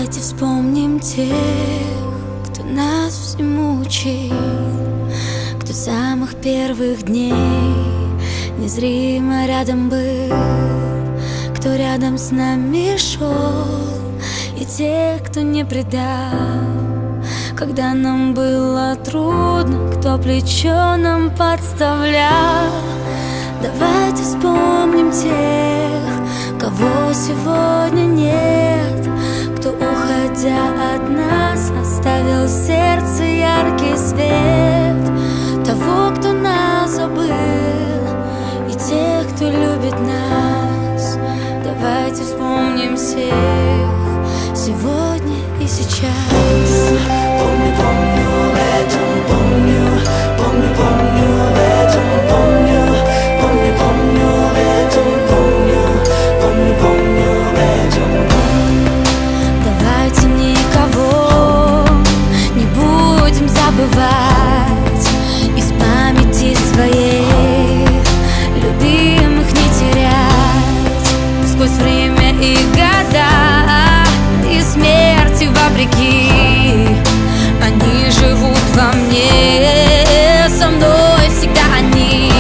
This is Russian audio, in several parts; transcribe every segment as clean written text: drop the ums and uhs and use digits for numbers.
Давайте вспомним тех, кто нас всему учил, кто с самых первых дней незримо рядом был, кто рядом с нами шел, и тех, кто не предал, когда нам было трудно, кто плечо нам подставлял. Давайте вспомним тех, кого сегодня нет, кто, уходя от нас, оставил в сердце яркий свет. Того, кто нас забыл, и тех, кто любит нас. Давайте вспомним всех сегодня и сейчас. Помню, помню, этом помню, помню, помню, этом помню, помню, помню, этом помню, помню, помню, этом помню. Давайте никого не будем забывать, из памяти своей любимых не терять. Сквозь время и года, и смерти вопреки, они живут во мне, со мной всегда они.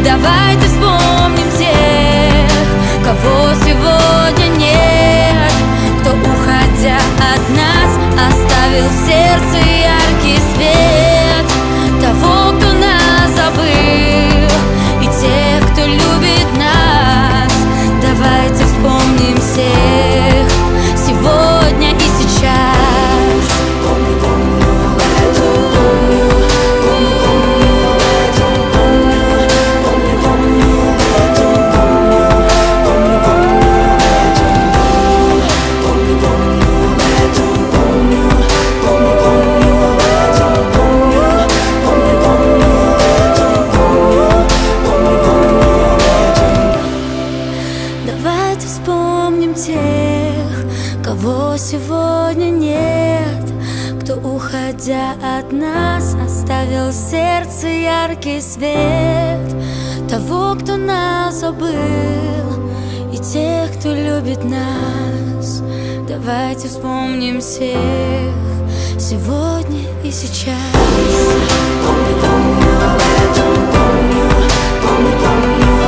Давайте вспомним тех, кого сегодня нет, кто, уходя от нас, оставил в сердце яркий свет. Того, кто нас забыл, и тех, кто любит нас. Давайте вспомним всех сегодня и сейчас. Помню, помню, этом помню, помню, помню, этом помню, помню, помню, этом помню, помню, помню, этом помню, помню, помню, этом помню, помню, помню, этом помню, помню, помню, этом помню, помню, помню, этом. Давайте вспомним тех, кого сегодня нет, кто, уходя от нас, оставил в сердце яркий свет. Того, кто нас забыл, и тех, кто любит нас. Давайте вспомним всех сегодня и сейчас. Помню, помню, этом помню, помню, помню.